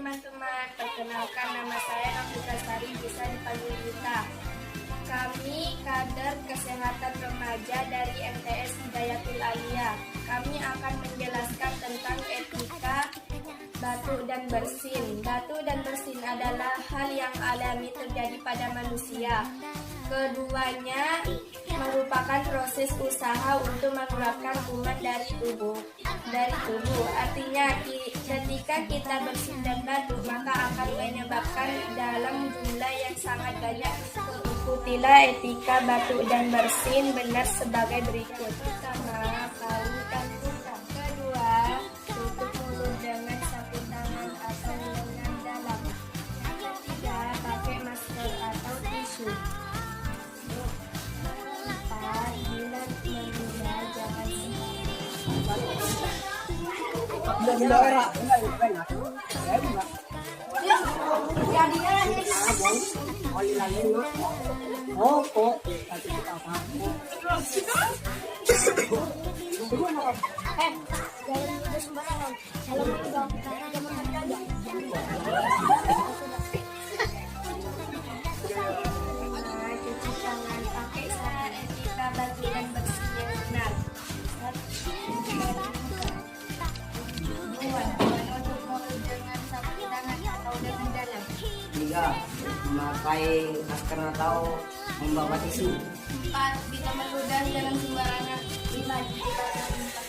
teman-teman, perkenalkan nama saya Novita Sari, bisa dipanggil Vita. Kami kader kesehatan remaja dari MTS Hidayatul Aliyah. Kami akan menjelaskan tentang etika batuk dan bersin. Batuk dan bersin adalah hal yang alami terjadi pada manusia. Keduanya merupakan proses usaha untuk mengeluarkan kuman dari tubuh. Artinya ketika kita bersin dan batuk, maka akan menyebabkan dalam jumlah yang sangat banyak. Ikutilah etika batuk dan bersin benar sebagai berikut. Pertama, kalukan tutup. Kedua, tutup mulut dengan sapu tangan atau lengan dalam. Ketiga, pakai masker atau tisu. Empat, bila menunda jangan cuci tangan pakai sarung etika batuk dan bersih yang benar. Menutup mulut dengan sapu tangan atau dengan dalam. 3. Memakai masker atau membawa tisu. 4. Bila meludah jangan sembarangan. 5. Cuci tangan